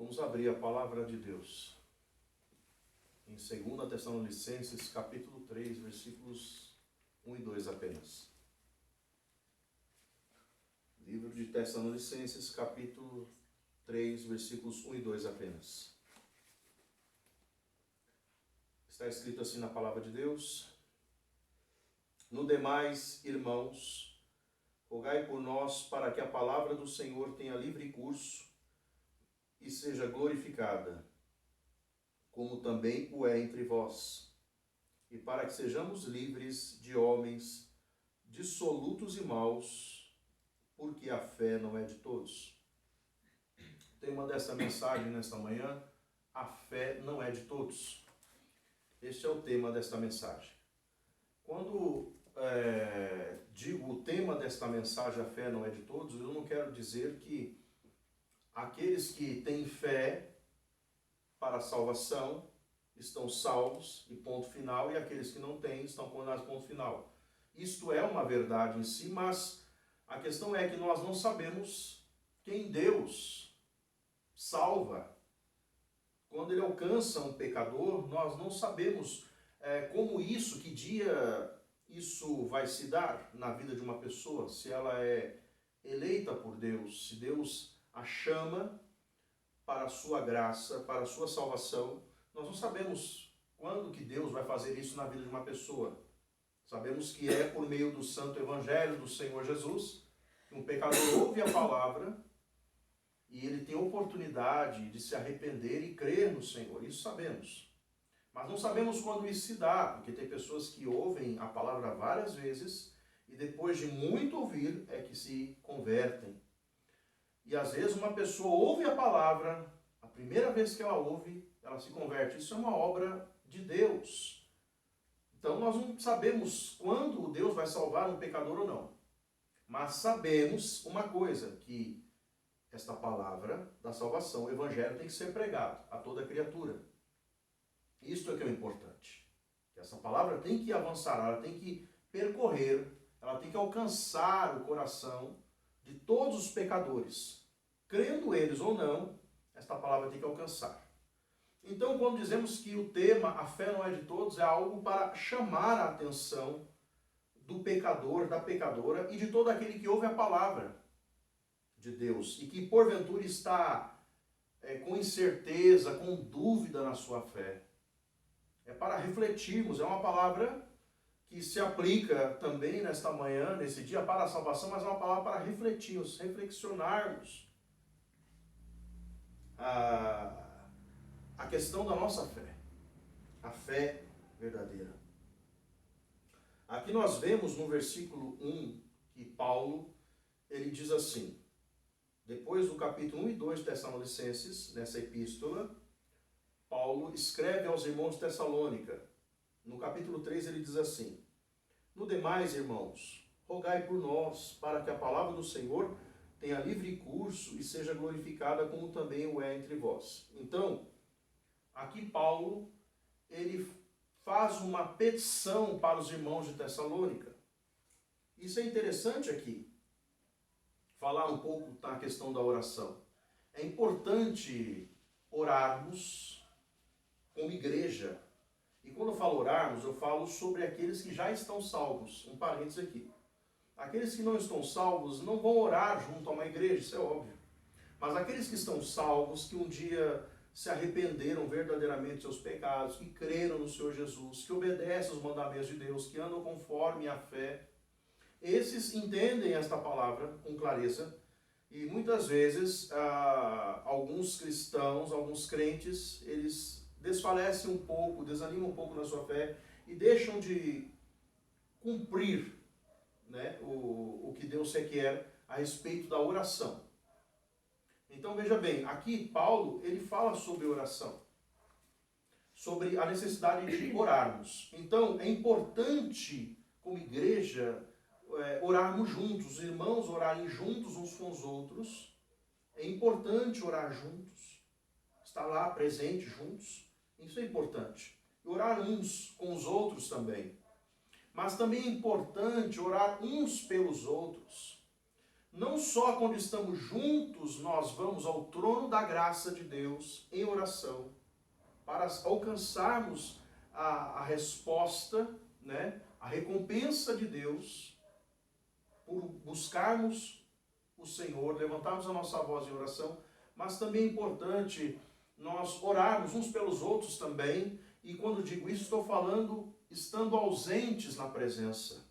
Vamos abrir a palavra de Deus em 2 Tessalonicenses, capítulo 3, versículos 1 e 2 apenas. Livro de Tessalonicenses, capítulo 3, versículos 1 e 2 apenas. Está escrito assim na palavra de Deus: No demais, irmãos, rogai por nós para que a palavra do Senhor tenha livre curso e seja glorificada, como também o é entre vós, e para que sejamos livres de homens dissolutos e maus, porque a fé não é de todos. O tema dessa mensagem nesta manhã: a fé não é de todos. Este é o tema desta mensagem. Quando digo o tema desta mensagem, a fé não é de todos, eu não quero dizer que aqueles que têm fé para a salvação estão salvos e ponto final, e aqueles que não têm estão condenados, ponto final. Isto é uma verdade em si, mas a questão é que nós não sabemos quem Deus salva. Quando Ele alcança um pecador, nós não sabemos como isso, que dia isso vai se dar na vida de uma pessoa, se ela é eleita por Deus, se Deus a chama para a sua graça, para a sua salvação. Nós não sabemos quando que Deus vai fazer isso na vida de uma pessoa. Sabemos que é por meio do santo evangelho do Senhor Jesus, que um pecador ouve a palavra e ele tem a oportunidade de se arrepender e crer no Senhor. Isso sabemos. Mas não sabemos quando isso se dá, porque tem pessoas que ouvem a palavra várias vezes e depois de muito ouvir é que se convertem. E às vezes uma pessoa ouve a palavra, a primeira vez que ela ouve, ela se converte. Isso é uma obra de Deus. Então nós não sabemos quando Deus vai salvar um pecador ou não. Mas sabemos uma coisa, que esta palavra da salvação, o evangelho, tem que ser pregado a toda criatura. Isto é que é o importante. Essa palavra tem que avançar, ela tem que percorrer, ela tem que alcançar o coração de todos os pecadores. Crendo eles ou não, esta palavra tem que alcançar. Então, quando dizemos que o tema, a fé não é de todos, é algo para chamar a atenção do pecador, da pecadora e de todo aquele que ouve a palavra de Deus e que porventura está com incerteza, com dúvida na sua fé. É para refletirmos, é uma palavra que se aplica também nesta manhã, nesse dia, para a salvação, mas é uma palavra para refletirmos, reflexionarmos a questão da nossa fé, a fé verdadeira. Aqui nós vemos no versículo 1 que Paulo, ele diz assim, depois do capítulo 1 e 2 de Tessalonicenses, nessa epístola, Paulo escreve aos irmãos de Tessalônica. No capítulo 3 ele diz assim: No demais, irmãos, rogai por nós, para que a palavra do Senhor tenha livre curso e seja glorificada, como também o é entre vós. Então, aqui Paulo, ele faz uma petição para os irmãos de Tessalônica. Isso é interessante aqui, falar um pouco na questão da oração. É importante orarmos como igreja. E quando eu falo orarmos, eu falo sobre aqueles que já estão salvos. Um parênteses aqui. Aqueles que não estão salvos não vão orar junto a uma igreja, isso é óbvio. Mas aqueles que estão salvos, que um dia se arrependeram verdadeiramente dos seus pecados, que creram no Senhor Jesus, que obedecem os mandamentos de Deus, que andam conforme a fé, esses entendem esta palavra com clareza. E muitas vezes, alguns cristãos, alguns crentes, eles desfalecem um pouco, desanimam um pouco na sua fé e deixam de cumprir, né, o que Deus requer a respeito da oração. Então veja bem, aqui Paulo, ele fala sobre oração, sobre a necessidade de orarmos. Então é importante, como igreja, orarmos juntos, os irmãos orarem juntos uns com os outros. É importante orar juntos, estar lá presente juntos, isso é importante. E orar uns com os outros também. Mas também é importante orar uns pelos outros. não só quando estamos juntos, nós vamos ao trono da graça de Deus em oração, para alcançarmos a resposta, né, a recompensa de Deus, por buscarmos o Senhor, levantarmos a nossa voz em oração, mas também é importante nós orarmos uns pelos outros também, e quando digo isso, estou falando estando ausentes na presença,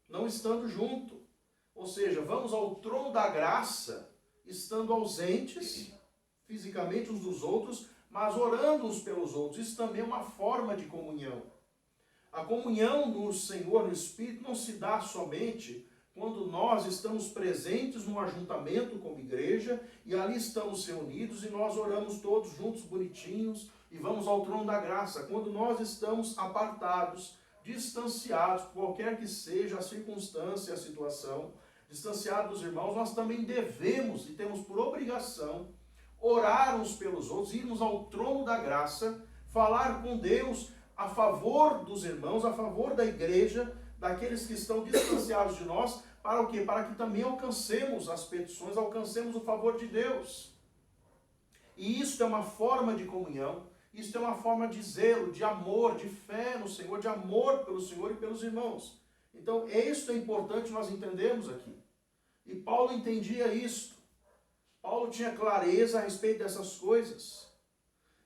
não estando junto. Ou seja, vamos ao trono da graça, estando ausentes fisicamente uns dos outros, mas orando uns pelos outros. Isso também é uma forma de comunhão. A comunhão no Senhor, no Espírito, não se dá somente quando nós estamos presentes num ajuntamento como igreja, e ali estamos reunidos e nós oramos todos juntos, bonitinhos, e vamos ao trono da graça. Quando nós estamos apartados, distanciados, qualquer que seja a circunstância, a situação, distanciados dos irmãos, nós também devemos e temos por obrigação orar uns pelos outros, irmos ao trono da graça, falar com Deus a favor dos irmãos, a favor da igreja, daqueles que estão distanciados de nós, para o quê? Para que também alcancemos as petições, alcancemos o favor de Deus. E isso é uma forma de comunhão, isso é uma forma de zelo, de amor, de fé no Senhor, de amor pelo Senhor e pelos irmãos. Então, isso é importante nós entendermos aqui. E Paulo entendia isso. Paulo tinha clareza a respeito dessas coisas.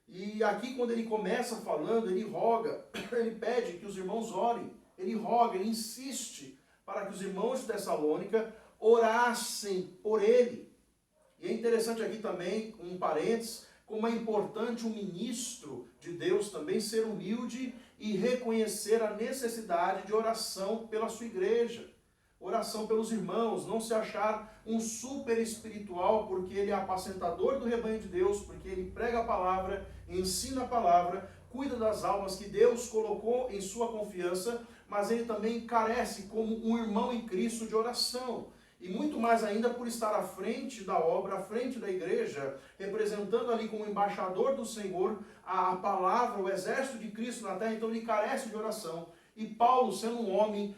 E aqui, quando ele começa falando, ele roga, ele pede que os irmãos orem. Ele roga, ele insiste para que os irmãos de Tessalônica orassem por ele. E é interessante aqui também, um parênteses, como é importante um ministro de Deus também ser humilde e reconhecer a necessidade de oração pela sua igreja. Oração pelos irmãos, não se achar um super espiritual porque ele é apacentador do rebanho de Deus, porque ele prega a palavra, ensina a palavra, cuida das almas que Deus colocou em sua confiança, mas ele também carece como um irmão em Cristo de oração. E muito mais ainda por estar à frente da obra, à frente da igreja, representando ali como embaixador do Senhor a palavra, o exército de Cristo na terra, então ele carece de oração. E Paulo, sendo um homem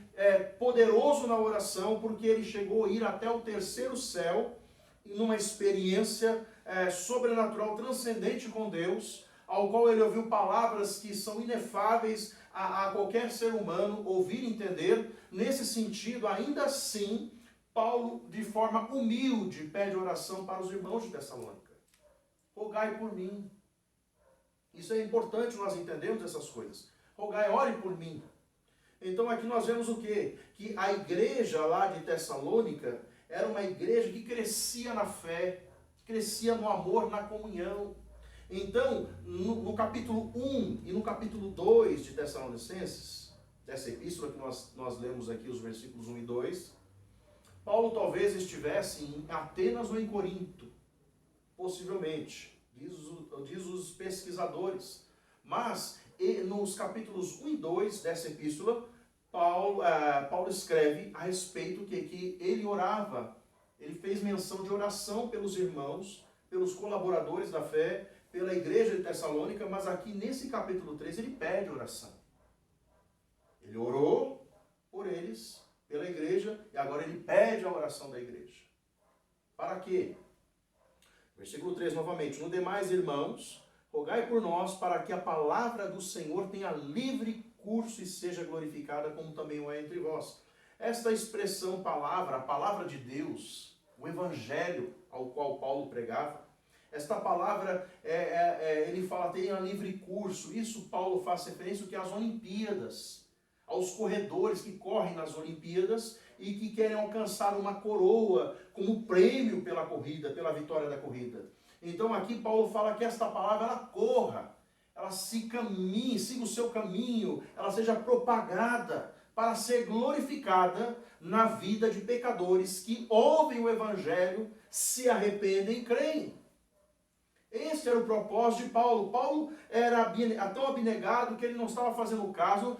poderoso na oração, porque ele chegou a ir até o terceiro céu, numa experiência sobrenatural, transcendente com Deus, ao qual ele ouviu palavras que são inefáveis a qualquer ser humano ouvir e entender. Nesse sentido, ainda assim, Paulo, de forma humilde, pede oração para os irmãos de Tessalônica. Rogai por mim. Isso é importante nós entendermos essas coisas. Rogai, ore por mim. Então aqui nós vemos o quê? Que a igreja lá de Tessalônica era uma igreja que crescia na fé, crescia no amor, na comunhão. Então, no capítulo 1 e no capítulo 2 de Tessalonicenses, dessa epístola que nós lemos aqui, os versículos 1 e 2, Paulo talvez estivesse em Atenas ou em Corinto, possivelmente, diz os pesquisadores. Mas, nos capítulos 1 e 2 dessa epístola, Paulo escreve a respeito que ele orava, ele fez menção de oração pelos irmãos, pelos colaboradores da fé, pela igreja de Tessalônica, mas aqui nesse capítulo 3 ele pede oração. Ele orou por eles, pela igreja, e agora ele pede a oração da igreja. Para quê? Versículo 3 novamente. No demais, irmãos, rogai por nós para que a palavra do Senhor tenha livre curso e seja glorificada, como também o é entre vós. Esta expressão palavra, a palavra de Deus, o evangelho ao qual Paulo pregava, esta palavra, ele fala, tenha livre curso. Isso Paulo faz referência ao que às Olimpíadas, aos corredores que correm nas Olimpíadas e que querem alcançar uma coroa como prêmio pela corrida, pela vitória da corrida. Então aqui Paulo fala que esta palavra, ela corra, ela siga o seu caminho, ela seja propagada para ser glorificada na vida de pecadores que ouvem o evangelho, se arrependem e creem. Esse era o propósito de Paulo. Paulo era tão abnegado que ele não estava fazendo caso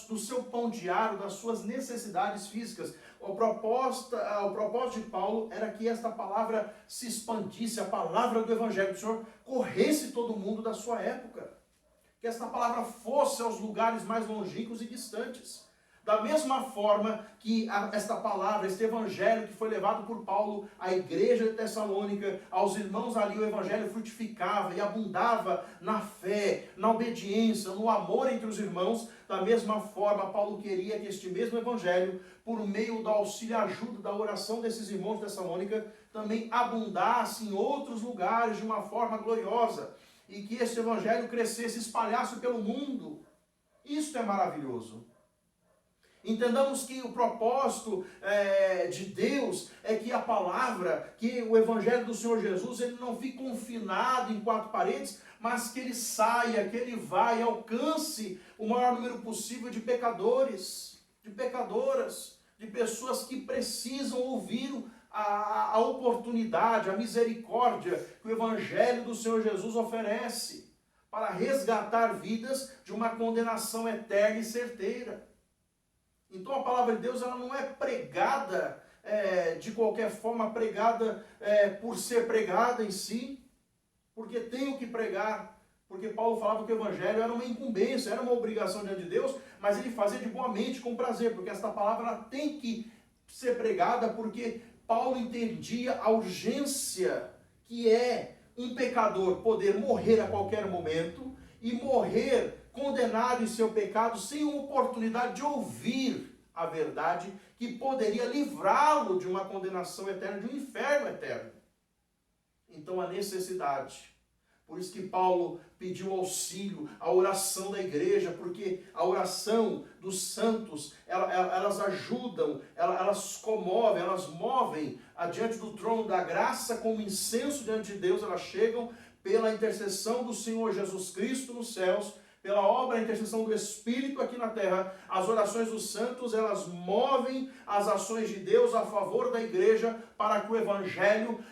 do seu pão diário, das suas necessidades físicas. O propósito de Paulo era que esta palavra se expandisse, a palavra do Evangelho do Senhor corresse todo mundo da sua época. Que esta palavra fosse aos lugares mais longínquos e distantes. Da mesma forma que esta palavra, este evangelho que foi levado por Paulo à igreja de Tessalônica, aos irmãos ali, o evangelho frutificava e abundava na fé, na obediência, no amor entre os irmãos. Da mesma forma, Paulo queria que este mesmo evangelho, por meio do auxílio e ajuda da oração desses irmãos de Tessalônica, também abundasse em outros lugares de uma forma gloriosa, e que este evangelho crescesse, espalhasse pelo mundo. Isto é maravilhoso. Entendamos que o propósito de Deus é que a palavra, que o evangelho do Senhor Jesus, ele não fique confinado em quatro paredes, mas que ele saia, que ele vá e alcance o maior número possível de pecadores, de pecadoras, de pessoas que precisam ouvir a oportunidade, a misericórdia que o evangelho do Senhor Jesus oferece para resgatar vidas de uma condenação eterna e certeira. Então a palavra de Deus, ela não é pregada de qualquer forma, pregada por ser pregada em si, porque tenho que pregar, porque Paulo falava que o evangelho era uma incumbência, era uma obrigação diante de Deus, mas ele fazia de boa mente, com prazer, porque esta palavra ela tem que ser pregada, porque Paulo entendia a urgência que é um pecador poder morrer a qualquer momento e morrer condenado em seu pecado, sem uma oportunidade de ouvir a verdade que poderia livrá-lo de uma condenação eterna, de um inferno eterno. Então a necessidade. Por isso que Paulo pediu auxílio, a oração da igreja, porque a oração dos santos, elas ajudam, elas comovem, elas movem adiante do trono da graça como incenso diante de Deus, elas chegam pela intercessão do Senhor Jesus Cristo nos céus, pela obra e intercessão do Espírito aqui na terra. As orações dos santos, elas movem as ações de Deus a favor da igreja para que o evangelho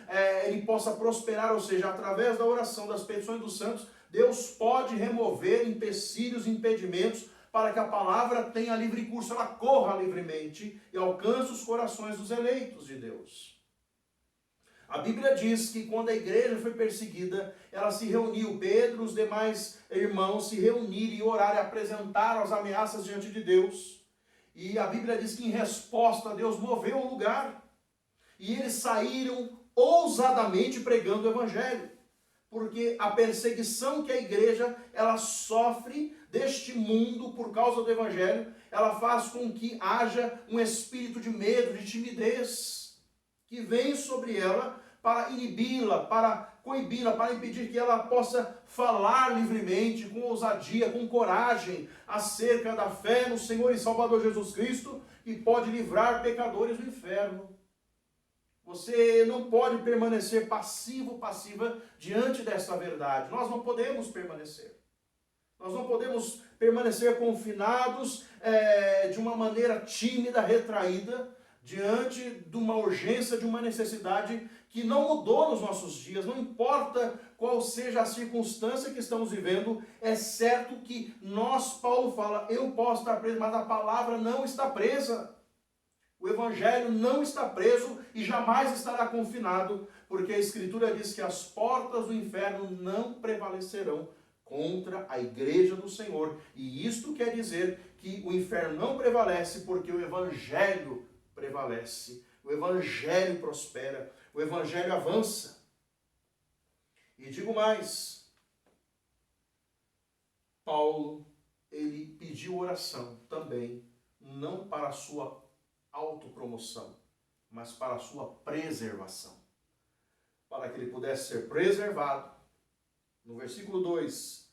ele possa prosperar, ou seja, através da oração, das petições dos santos, Deus pode remover empecilhos, impedimentos, para que a palavra tenha livre curso, ela corra livremente e alcance os corações dos eleitos de Deus. A Bíblia diz que quando a igreja foi perseguida, ela se reuniu, Pedro e os demais irmãos se reuniram e oraram e apresentaram as ameaças diante de Deus. E a Bíblia diz que em resposta Deus moveu o lugar. E eles saíram ousadamente pregando o evangelho. Porque a perseguição que a igreja ela sofre deste mundo por causa do evangelho, ela faz com que haja um espírito de medo, de timidez, que vem sobre ela para inibi-la, para coibi-la, para impedir que ela possa falar livremente, com ousadia, com coragem, acerca da fé no Senhor e Salvador Jesus Cristo, que pode livrar pecadores do inferno. Você não pode permanecer passivo, passiva, diante dessa verdade. Nós não podemos permanecer. Nós não podemos permanecer confinados de uma maneira tímida, retraída, diante de uma urgência, de uma necessidade que não mudou nos nossos dias. Não importa qual seja a circunstância que estamos vivendo, é certo que nós, Paulo fala, eu posso estar preso, mas a palavra não está presa. O evangelho não está preso e jamais estará confinado, porque a Escritura diz que as portas do inferno não prevalecerão contra a igreja do Senhor. E isto quer dizer que o inferno não prevalece porque o evangelho prevalece, o evangelho prospera, o evangelho avança. E digo mais, Paulo, ele pediu oração também, não para a sua autopromoção, mas para a sua preservação, para que ele pudesse ser preservado. No versículo 2,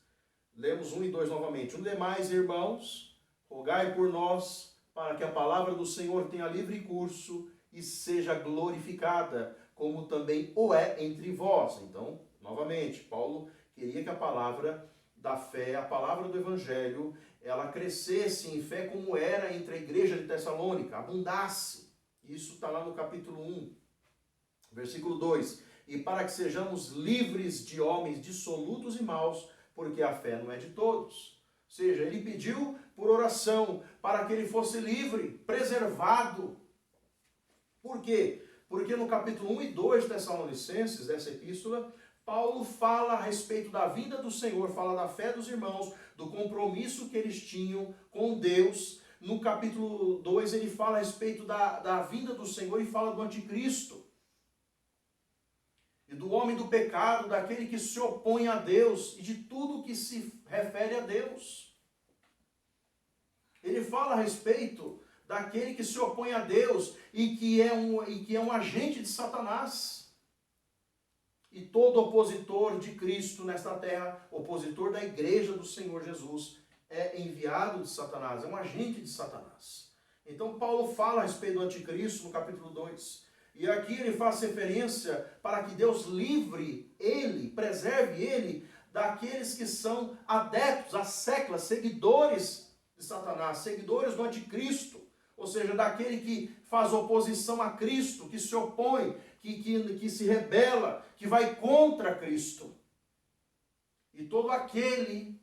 lemos 1 e 2 novamente. Demais, irmãos, rogai por nós, para que a palavra do Senhor tenha livre curso e seja glorificada, como também o é entre vós. Então, novamente, Paulo queria que a palavra da fé, a palavra do evangelho, ela crescesse em fé como era entre a igreja de Tessalônica, abundasse. Isso está lá no capítulo 1, versículo 2. E para que sejamos livres de homens dissolutos e maus, porque a fé não é de todos. Ou seja, ele pediu por oração para que ele fosse livre, preservado. Por quê? Porque no capítulo 1 e 2 de Tessalonicenses, dessa epístola, Paulo fala a respeito da vida do Senhor, fala da fé dos irmãos, do compromisso que eles tinham com Deus, no capítulo 2, ele fala a respeito da vinda do Senhor e fala do anticristo. E do homem do pecado, daquele que se opõe a Deus e de tudo que se refere a Deus. Ele fala a respeito daquele que se opõe a Deus e que é um agente de Satanás. E todo opositor de Cristo nesta terra, opositor da igreja do Senhor Jesus, é enviado de Satanás, é um agente de Satanás. Então Paulo fala a respeito do anticristo no capítulo 2. E aqui ele faz referência para que Deus livre ele, preserve ele, daqueles que são adeptos, a séculos, seguidores de Satanás, seguidores do anticristo. Ou seja, daquele que faz oposição a Cristo, que se opõe, que se rebela, que vai contra Cristo. E todo aquele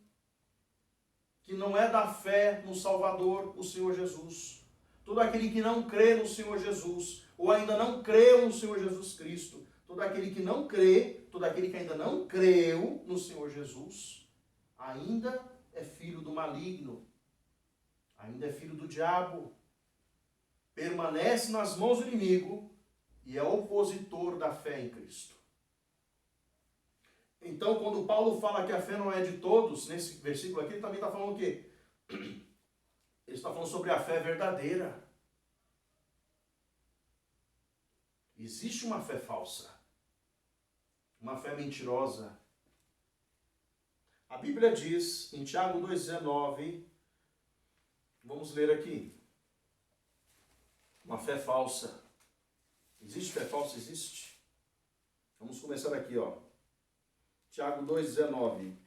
que não é da fé no Salvador, o Senhor Jesus, todo aquele que não crê no Senhor Jesus, ou ainda não creu no Senhor Jesus Cristo, todo aquele que não crê, todo aquele que ainda não creu no Senhor Jesus, ainda é filho do maligno, ainda é filho do diabo, permanece nas mãos do inimigo e é opositor da fé em Cristo. Então, quando Paulo fala que a fé não é de todos, nesse versículo aqui, ele também está falando o quê? Ele está falando sobre a fé verdadeira. Existe uma fé falsa, uma fé mentirosa. A Bíblia diz, em Tiago 2,19, vamos ler aqui. Uma fé falsa. Existe fé falsa? Existe. Vamos começar aqui, ó. Tiago 2,19.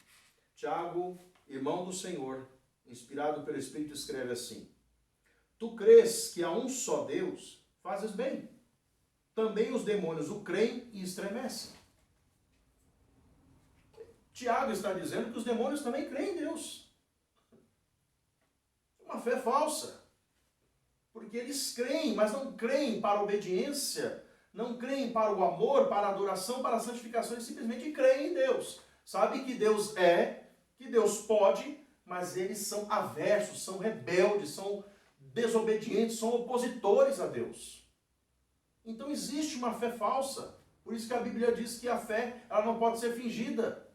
Tiago, irmão do Senhor, inspirado pelo Espírito, escreve assim: Tu crês que há um só Deus, fazes bem. Também os demônios o creem e estremecem. Tiago está dizendo que os demônios também creem em Deus. Uma fé falsa. Porque eles creem, mas não creem para a obediência, não creem para o amor, para a adoração, para a santificação, eles simplesmente creem em Deus. Sabem que Deus é, que Deus pode, mas eles são aversos, são rebeldes, são desobedientes, são opositores a Deus. Então existe uma fé falsa. Por isso que a Bíblia diz que a fé ela não pode ser fingida.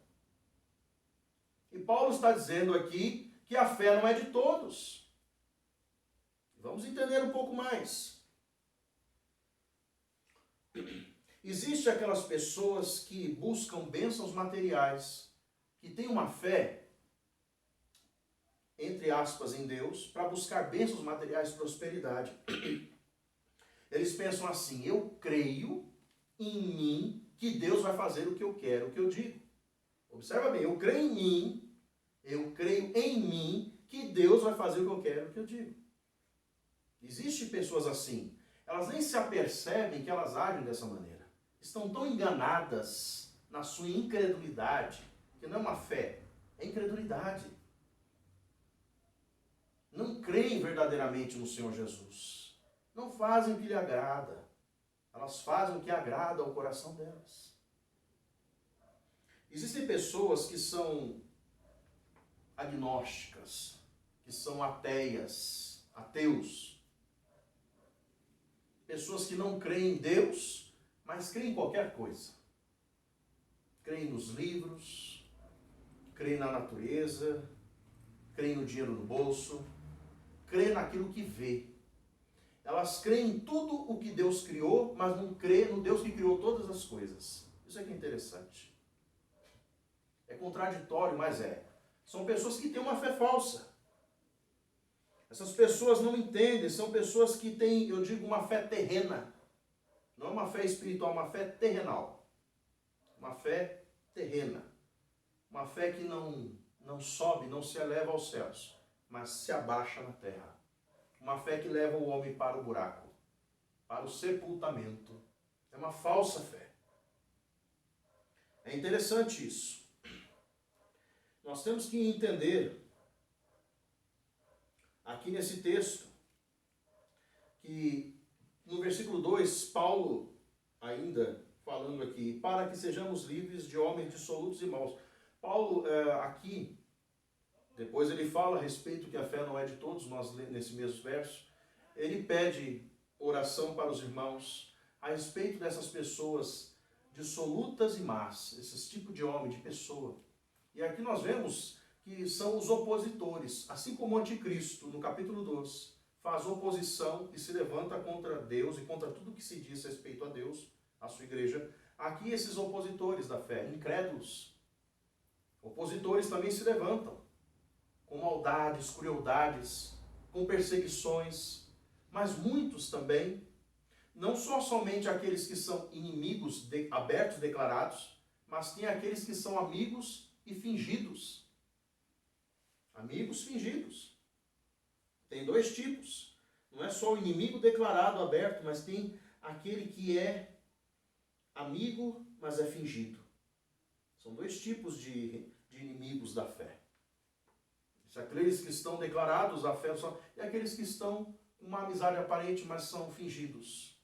E Paulo está dizendo aqui que a fé não é de todos. Vamos entender um pouco mais. Existem aquelas pessoas que buscam bênçãos materiais, que têm uma fé, entre aspas, em Deus, para buscar bênçãos materiais e prosperidade. Eles pensam assim: eu creio em mim que Deus vai fazer o que eu quero, o que eu digo. Observa bem, eu creio em mim que Deus vai fazer o que eu quero, o que eu digo. Existem pessoas assim, elas nem se apercebem que elas agem dessa maneira. Estão tão enganadas na sua incredulidade, que não é uma fé, é incredulidade. Não creem verdadeiramente no Senhor Jesus. Não fazem o que lhe agrada. Elas fazem o que agrada ao coração delas. Existem pessoas que são agnósticas, que são ateias, ateus. Pessoas que não creem em Deus, mas creem em qualquer coisa. Creem nos livros, creem na natureza, creem no dinheiro no bolso, creem naquilo que vê. Elas creem em tudo o que Deus criou, mas não creem no Deus que criou todas as coisas. Isso é que é interessante. É contraditório, mas é. São pessoas que têm uma fé falsa. Essas pessoas não entendem, são pessoas que têm, eu digo, uma fé terrena. Não é uma fé espiritual, uma fé terrenal. Uma fé terrena. Uma fé que não sobe, não se eleva aos céus, mas se abaixa na terra. Uma fé que leva o homem para o buraco, para o sepultamento. É uma falsa fé. É interessante isso. Nós temos que entender, aqui nesse texto, que no versículo 2, Paulo, ainda falando aqui, para que sejamos livres de homens dissolutos e maus. Paulo, aqui, Depois ele fala a respeito que a fé não é de todos, nós lemos nesse mesmo verso. Ele pede oração para os irmãos a respeito dessas pessoas dissolutas e más, esse tipo de homem, de pessoa. E aqui nós vemos que são os opositores, assim como o anticristo, no capítulo 2, faz oposição e se levanta contra Deus e contra tudo que se diz respeito a Deus, a sua igreja. Aqui esses opositores da fé, incrédulos, opositores também se levantam com maldades, crueldades, com perseguições, mas muitos também, não só somente aqueles que são inimigos abertos, declarados, mas tem aqueles que são amigos e fingidos. Amigos fingidos. Tem dois tipos. Não é só o inimigo declarado, aberto, mas tem aquele que é amigo, mas é fingido. São dois tipos de inimigos da fé. Aqueles que estão declarados a fé e aqueles que estão com uma amizade aparente, mas são fingidos,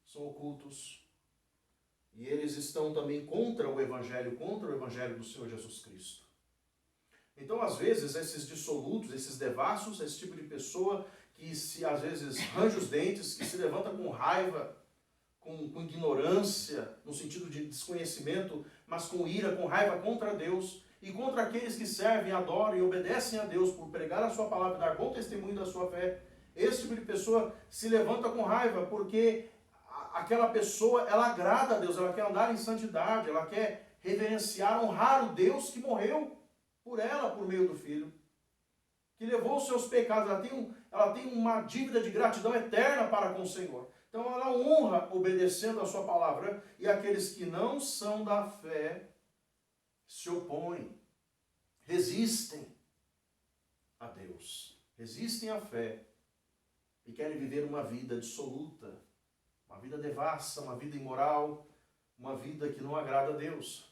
são ocultos. E eles estão também contra o Evangelho do Senhor Jesus Cristo. Então, às vezes, esses dissolutos, esses devassos, esse tipo de pessoa que às vezes range os dentes, que se levanta com raiva, com ignorância, no sentido de desconhecimento, mas com ira, com raiva contra Deus, e contra aqueles que servem, adoram e obedecem a Deus por pregar a sua palavra e dar bom testemunho da sua fé. Esse tipo de pessoa se levanta com raiva porque aquela pessoa, ela agrada a Deus, ela quer andar em santidade, ela quer reverenciar, honrar o Deus que morreu por ela, por meio do Filho, que levou os seus pecados. Ela tem uma dívida de gratidão eterna para com o Senhor. Então ela honra obedecendo a sua palavra, e aqueles que não são da fé se opõem, resistem a Deus, resistem à fé e querem viver uma vida dissoluta, uma vida devassa, uma vida imoral, uma vida que não agrada a Deus.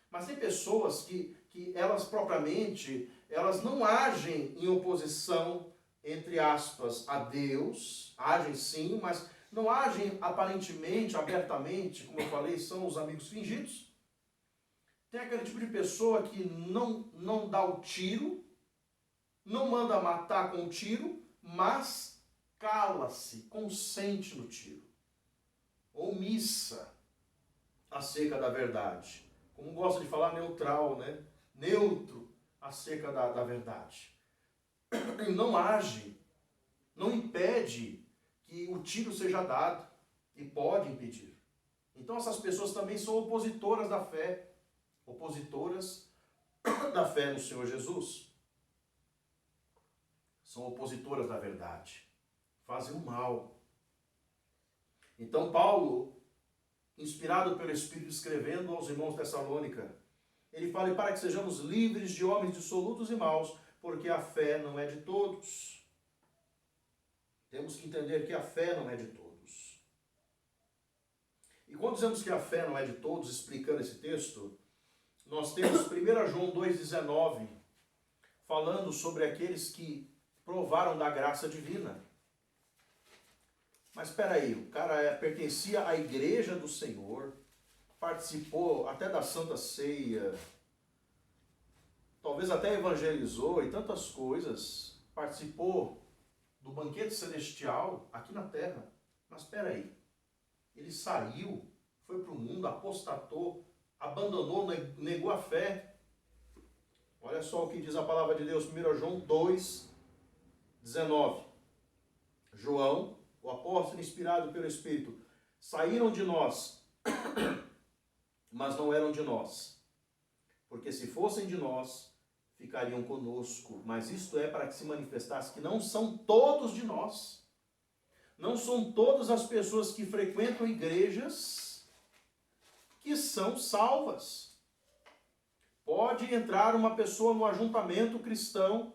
Mas tem pessoas que elas propriamente, elas não agem em oposição, entre aspas, a Deus, agem sim, mas não agem aparentemente, abertamente, como eu falei, são os amigos fingidos. Tem aquele tipo de pessoa que não dá o tiro, não manda matar com o tiro, mas cala-se, consente no tiro. Omissa acerca da verdade. Como gosta de falar, neutral, né? Neutro acerca da verdade. E não age, não impede que o tiro seja dado, e pode impedir. Então essas pessoas também são opositoras da fé, opositoras da fé no Senhor Jesus. São opositoras da verdade. Fazem o mal. Então Paulo, inspirado pelo Espírito, escrevendo aos irmãos de Tessalônica, ele fala: e para que sejamos livres de homens dissolutos e maus, porque a fé não é de todos. Temos que entender que a fé não é de todos. E quando dizemos que a fé não é de todos, explicando esse texto, nós temos 1 João 2,19, falando sobre aqueles que provaram da graça divina. Mas espera aí, o cara pertencia à igreja do Senhor, participou até da Santa Ceia, talvez até evangelizou e tantas coisas, participou do banquete celestial aqui na terra. Mas espera aí, ele saiu, foi para o mundo, apostatou, abandonou, negou a fé. Olha só o que diz a palavra de Deus, 1 João 2,19. João, o apóstolo inspirado pelo Espírito: saíram de nós, mas não eram de nós. Porque se fossem de nós, ficariam conosco. Mas isto é para que se manifestasse que não são todos de nós. Não são todas as pessoas que frequentam igrejas que são salvas. Pode entrar uma pessoa no ajuntamento cristão,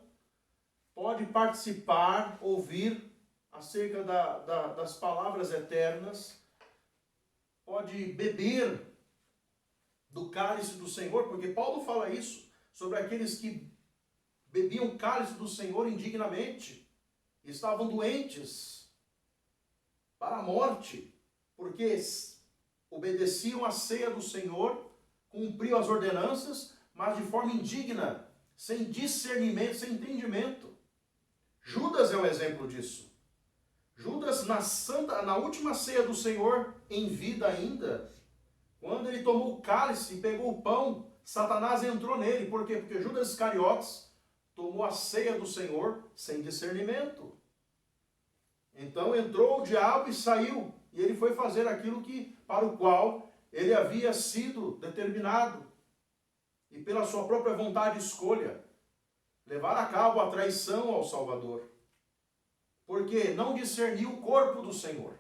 pode participar, ouvir acerca das palavras eternas, pode beber do cálice do Senhor, porque Paulo fala isso sobre aqueles que bebiam o cálice do Senhor indignamente, estavam doentes para a morte, porque obedeciam à ceia do Senhor, cumpriam as ordenanças, mas de forma indigna, sem discernimento, sem entendimento. Judas é um exemplo disso. Judas, na última ceia do Senhor, em vida ainda, quando ele tomou o cálice e pegou o pão, Satanás entrou nele. Por quê? Porque Judas Iscariotes tomou a ceia do Senhor sem discernimento. Então entrou o diabo e saiu. E ele foi fazer aquilo para o qual ele havia sido determinado. E pela sua própria vontade e escolha, levar a cabo a traição ao Salvador. Porque não discerniu o corpo do Senhor.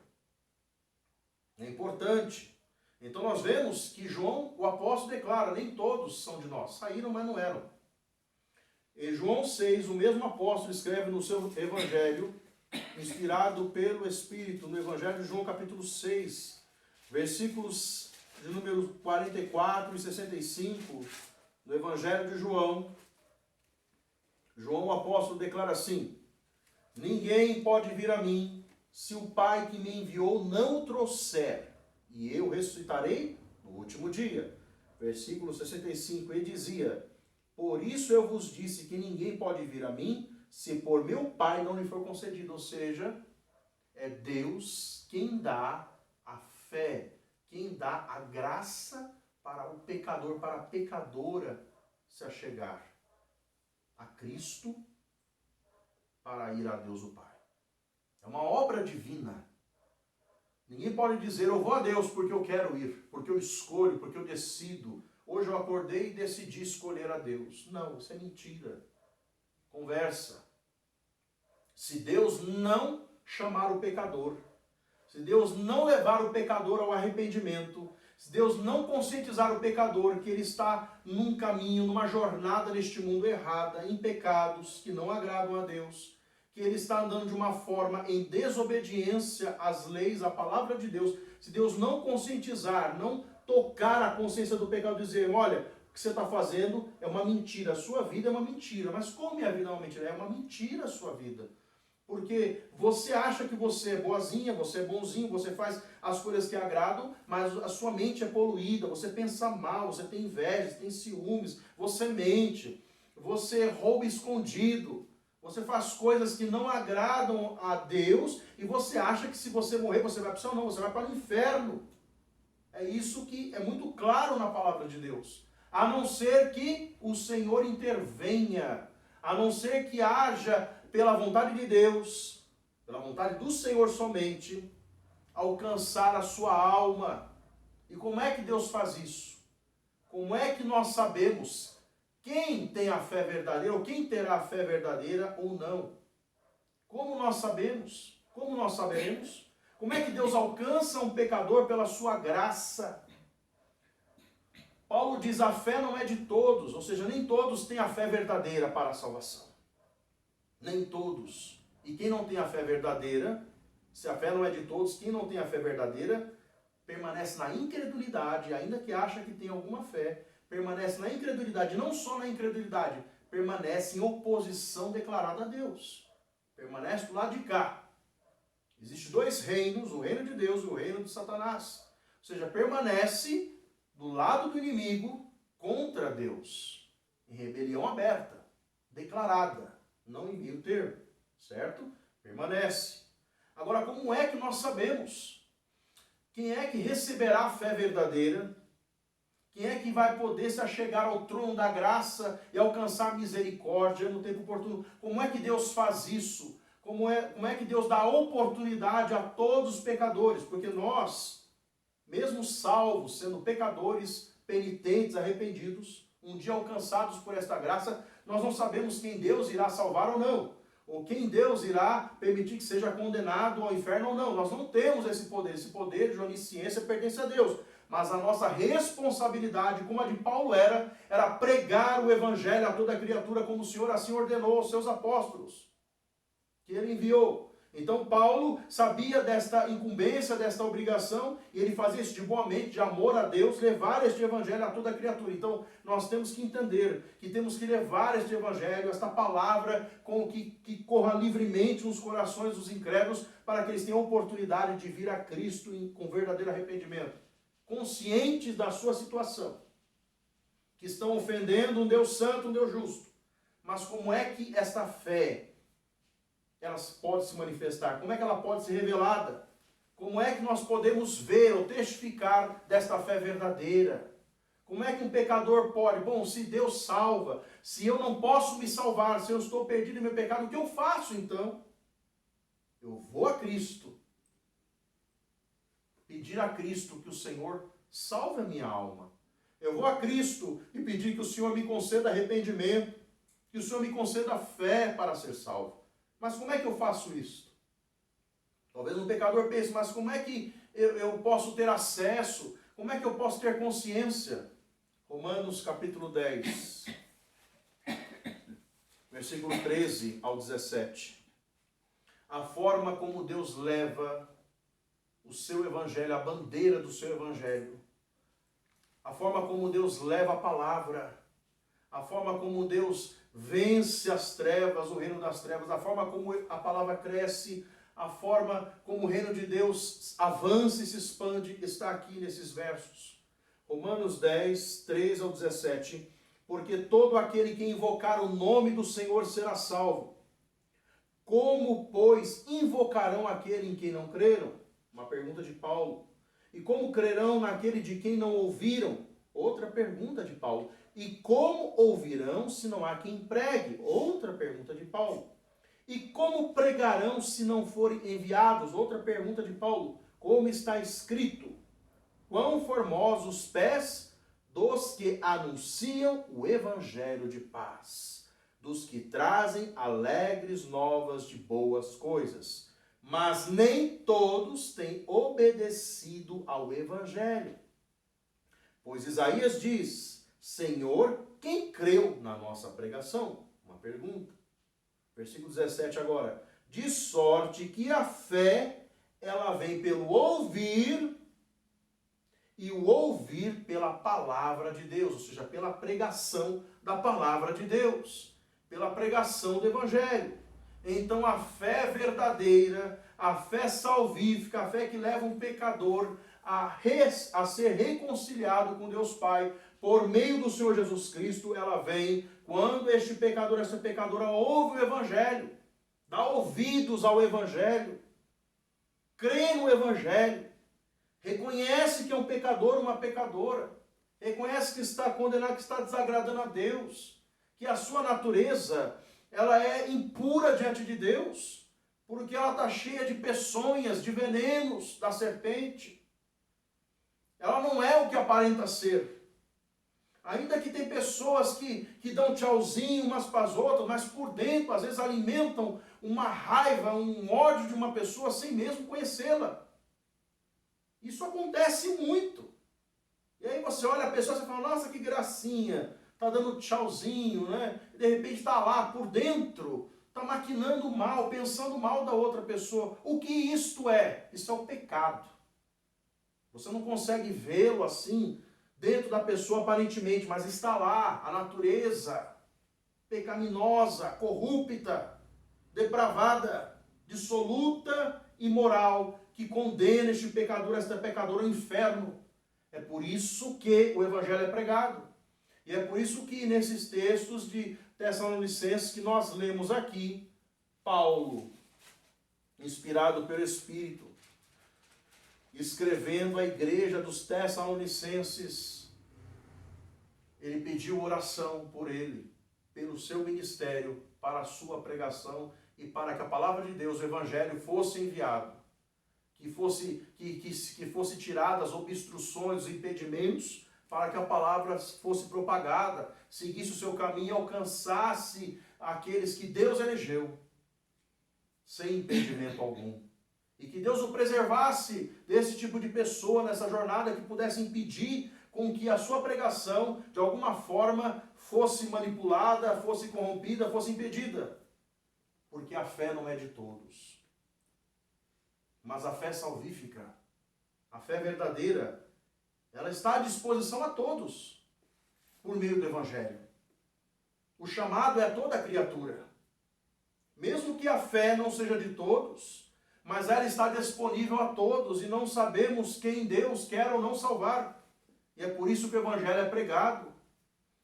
É importante. Então nós vemos que João, o apóstolo, declara, nem todos são de nós. Saíram, mas não eram. Em João 6, o mesmo apóstolo escreve no seu evangelho, inspirado pelo Espírito, no evangelho de João capítulo 6, versículos de número 44 e 65, no evangelho de João, João o apóstolo declara assim: ninguém pode vir a mim se o Pai que me enviou não o trouxer, e eu ressuscitarei no último dia. Versículo 65, ele dizia: por isso eu vos disse que ninguém pode vir a mim se por meu Pai não lhe for concedido. Ou seja, é Deus quem dá a fé, quem dá a graça para o pecador, para a pecadora se achegar a Cristo para ir a Deus o Pai. É uma obra divina. Ninguém pode dizer, eu vou a Deus porque eu quero ir, porque eu escolho, porque eu decido. Hoje eu acordei e decidi escolher a Deus. Não, isso é mentira. Conversa. Se Deus não chamar o pecador, se Deus não levar o pecador ao arrependimento, se Deus não conscientizar o pecador que ele está num caminho, numa jornada neste mundo errada, em pecados que não agradam a Deus, que ele está andando de uma forma em desobediência às leis, à palavra de Deus, se Deus não conscientizar, não tocar a consciência do pecado, dizer, olha, o que você está fazendo é uma mentira, a sua vida é uma mentira. Mas como minha vida é uma mentira? É uma mentira a sua vida. Porque você acha que você é boazinha, você é bonzinho, você faz as coisas que agradam, mas a sua mente é poluída, você pensa mal, você tem inveja, você tem ciúmes, você mente, você rouba escondido, você faz coisas que não agradam a Deus e você acha que se você morrer você vai para o céu. Não, você vai para o inferno. É isso que é muito claro na palavra de Deus. A não ser que o Senhor intervenha, a não ser que haja, pela vontade de Deus, pela vontade do Senhor somente, alcançar a sua alma. E como é que Deus faz isso? Como é que nós sabemos quem tem a fé verdadeira, ou quem terá a fé verdadeira ou não? Como nós sabemos? Como nós saberemos? Como é que Deus alcança um pecador pela sua graça? Paulo diz, a fé não é de todos, ou seja, nem todos têm a fé verdadeira para a salvação. Nem todos. E quem não tem a fé verdadeira, se a fé não é de todos, quem não tem a fé verdadeira, permanece na incredulidade, ainda que acha que tem alguma fé, permanece na incredulidade, não só na incredulidade, permanece em oposição declarada a Deus. Permanece do lado de cá. Existem dois reinos, o reino de Deus e o reino de Satanás. Ou seja, permanece do lado do inimigo contra Deus. Em rebelião aberta, declarada, não em meio termo, certo? Permanece. Agora, como é que nós sabemos? Quem é que receberá a fé verdadeira? Quem é que vai poder se achegar ao trono da graça e alcançar misericórdia no tempo oportuno? Como é que Deus faz isso? Como é que Deus dá oportunidade a todos os pecadores? Porque nós, mesmo salvos, sendo pecadores, penitentes, arrependidos, um dia alcançados por esta graça, nós não sabemos quem Deus irá salvar ou não. Ou quem Deus irá permitir que seja condenado ao inferno ou não. Nós não temos esse poder. Esse poder de onisciência pertence a Deus. Mas a nossa responsabilidade, como a de Paulo era pregar o evangelho a toda criatura, como o Senhor assim ordenou aos seus apóstolos, que ele enviou. Então Paulo sabia desta incumbência, desta obrigação, e ele fazia isso de boa mente, de amor a Deus, levar este evangelho a toda criatura. Então nós temos que entender que temos que levar este evangelho, esta palavra, com que corra livremente nos corações dos incrédulos, para que eles tenham oportunidade de vir a Cristo com verdadeiro arrependimento, conscientes da sua situação, que estão ofendendo um Deus santo, um Deus justo, Mas como é que esta fé ela pode se manifestar? Como é que ela pode ser revelada? Como é que nós podemos ver ou testificar desta fé verdadeira? Como é que um pecador pode? Bom, se Deus salva, se eu não posso me salvar, se eu estou perdido em meu pecado, o que eu faço então? Eu vou a Cristo. Pedir a Cristo que o Senhor salve a minha alma. Eu vou a Cristo e pedir que o Senhor me conceda arrependimento, que o Senhor me conceda fé para ser salvo. Mas como é que eu faço isso? Talvez um pecador pense, mas como é que eu posso ter acesso? Como é que eu posso ter consciência? Romanos capítulo 10, versículo 13 ao 17. A forma como Deus leva o seu evangelho, a bandeira do seu evangelho. A forma como Deus leva a palavra. A forma como Deus vence as trevas, o reino das trevas. A forma como a palavra cresce. A forma como o reino de Deus avança e se expande está aqui nesses versos. Romanos 10, 13 ao 17. Porque todo aquele que invocar o nome do Senhor será salvo. Como, pois, invocarão aquele em quem não creram? Uma pergunta de Paulo. E como crerão naquele de quem não ouviram? Outra pergunta de Paulo. E como ouvirão se não há quem pregue? Outra pergunta de Paulo. E como pregarão se não forem enviados? Outra pergunta de Paulo. Como está escrito? Quão formosos os pés dos que anunciam o evangelho de paz, dos que trazem alegres novas de boas coisas. Mas nem todos têm obedecido ao evangelho. Pois Isaías diz, Senhor, quem creu na nossa pregação? Uma pergunta. Versículo 17 agora. De sorte que a fé, ela vem pelo ouvir, e o ouvir pela palavra de Deus, ou seja, pela pregação da palavra de Deus, pela pregação do evangelho. Então a fé verdadeira, a fé salvífica, a fé que leva um pecador a ser reconciliado com Deus Pai, por meio do Senhor Jesus Cristo, ela vem quando este pecador, essa pecadora ouve o evangelho, dá ouvidos ao evangelho, crê no evangelho, reconhece que é um pecador, uma pecadora, reconhece que está condenado, que está desagradando a Deus, que a sua natureza, ela é impura diante de Deus, porque ela está cheia de peçonhas, de venenos da serpente. Ela não é o que aparenta ser. Ainda que tem pessoas que dão tchauzinho umas para as outras, mas por dentro, às vezes, alimentam uma raiva, um ódio de uma pessoa sem mesmo conhecê-la. Isso acontece muito. E aí você olha a pessoa e fala, nossa, que gracinha, está dando tchauzinho, né? E de repente está lá por dentro, está maquinando mal, pensando mal da outra pessoa. O que isto é? Isso é o pecado. Você não consegue vê-lo assim, dentro da pessoa aparentemente, mas está lá, a natureza pecaminosa, corrupta, depravada, dissoluta e imoral, que condena este pecador, esta pecadora ao inferno. É por isso que o evangelho é pregado. E é por isso que nesses textos de Tessalonicenses que nós lemos aqui, Paulo, inspirado pelo Espírito, escrevendo à igreja dos Tessalonicenses, ele pediu oração por ele, pelo seu ministério, para a sua pregação e para que a palavra de Deus, o evangelho, fosse enviado, que fosse tiradas as obstruções, os impedimentos, para que a palavra fosse propagada, seguisse o seu caminho e alcançasse aqueles que Deus elegeu, sem impedimento algum. E que Deus o preservasse desse tipo de pessoa nessa jornada que pudesse impedir com que a sua pregação, de alguma forma, fosse manipulada, fosse corrompida, fosse impedida. Porque a fé não é de todos. Mas a fé salvífica, a fé verdadeira, ela está à disposição a todos, por meio do Evangelho. O chamado é a toda criatura. Mesmo que a fé não seja de todos, mas ela está disponível a todos e não sabemos quem Deus quer ou não salvar. E é por isso que o Evangelho é pregado.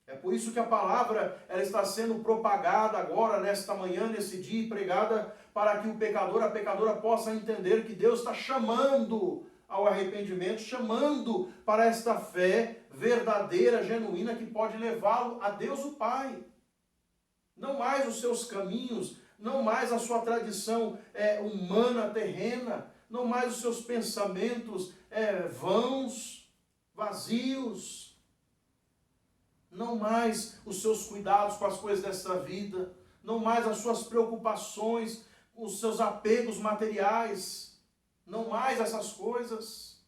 É por isso que a palavra ela está sendo propagada agora, nesta manhã, nesse dia, e pregada para que o pecador, a pecadora possa entender que Deus está chamando ao arrependimento, chamando para esta fé verdadeira, genuína, que pode levá-lo a Deus o Pai. Não mais os seus caminhos, não mais a sua tradição humana, terrena, não mais os seus pensamentos vãos, vazios, não mais os seus cuidados com as coisas desta vida, não mais as suas preocupações, os seus apegos materiais, não mais essas coisas,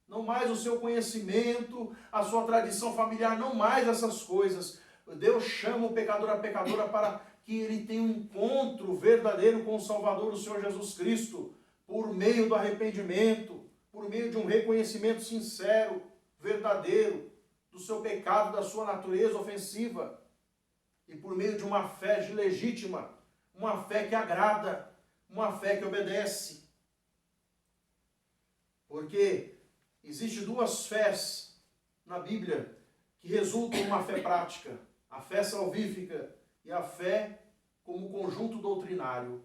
não mais o seu conhecimento, a sua tradição familiar, não mais essas coisas. Deus chama o pecador, a pecadora, para que ele tenha um encontro verdadeiro com o Salvador, o Senhor Jesus Cristo, por meio do arrependimento, por meio de um reconhecimento sincero, verdadeiro, do seu pecado, da sua natureza ofensiva, e por meio de uma fé legítima, uma fé que agrada, uma fé que obedece. Porque existem duas fés na Bíblia que resultam numa fé prática: a fé salvífica e a fé como conjunto doutrinário.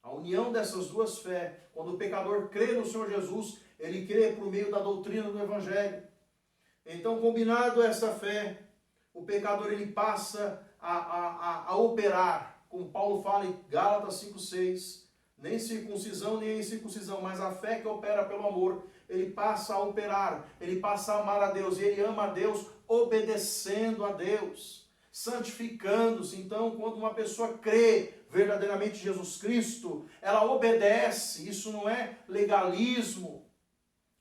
A união dessas duas fés, quando o pecador crê no Senhor Jesus, ele crê por meio da doutrina do Evangelho. Então, combinado essa fé, o pecador ele passa a operar, como Paulo fala em Gálatas 5,6, nem circuncisão nem incircuncisão, mas a fé que opera pelo amor, ele passa a operar, ele passa a amar a Deus, e ele ama a Deus obedecendo a Deus, santificando-se. Então, quando uma pessoa crê verdadeiramente em Jesus Cristo, ela obedece. Isso não é legalismo,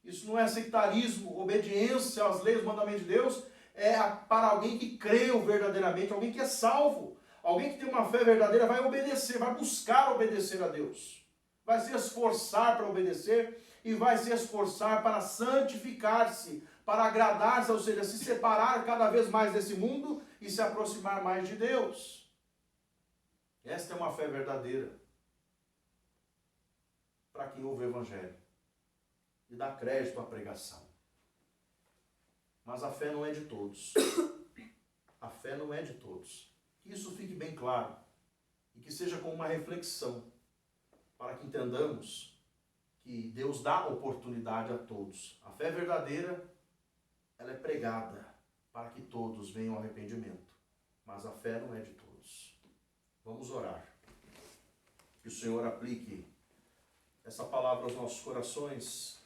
isso não é sectarismo. Obediência às leis e mandamentos de Deus é para alguém que creu verdadeiramente, alguém que é salvo. Alguém que tem uma fé verdadeira vai obedecer, vai buscar obedecer a Deus. Vai se esforçar para obedecer e vai se esforçar para santificar-se, para agradar-se, ou seja, se separar cada vez mais desse mundo e se aproximar mais de Deus. Esta é uma fé verdadeira para quem ouve o Evangelho e dá crédito à pregação. Mas a fé não é de todos. A fé não é de todos. Que isso fique bem claro e que seja como uma reflexão, para que entendamos que Deus dá oportunidade a todos. A fé verdadeira, ela é pregada para que todos venham ao arrependimento, mas a fé não é de todos. Vamos orar. Que o Senhor aplique essa palavra aos nossos corações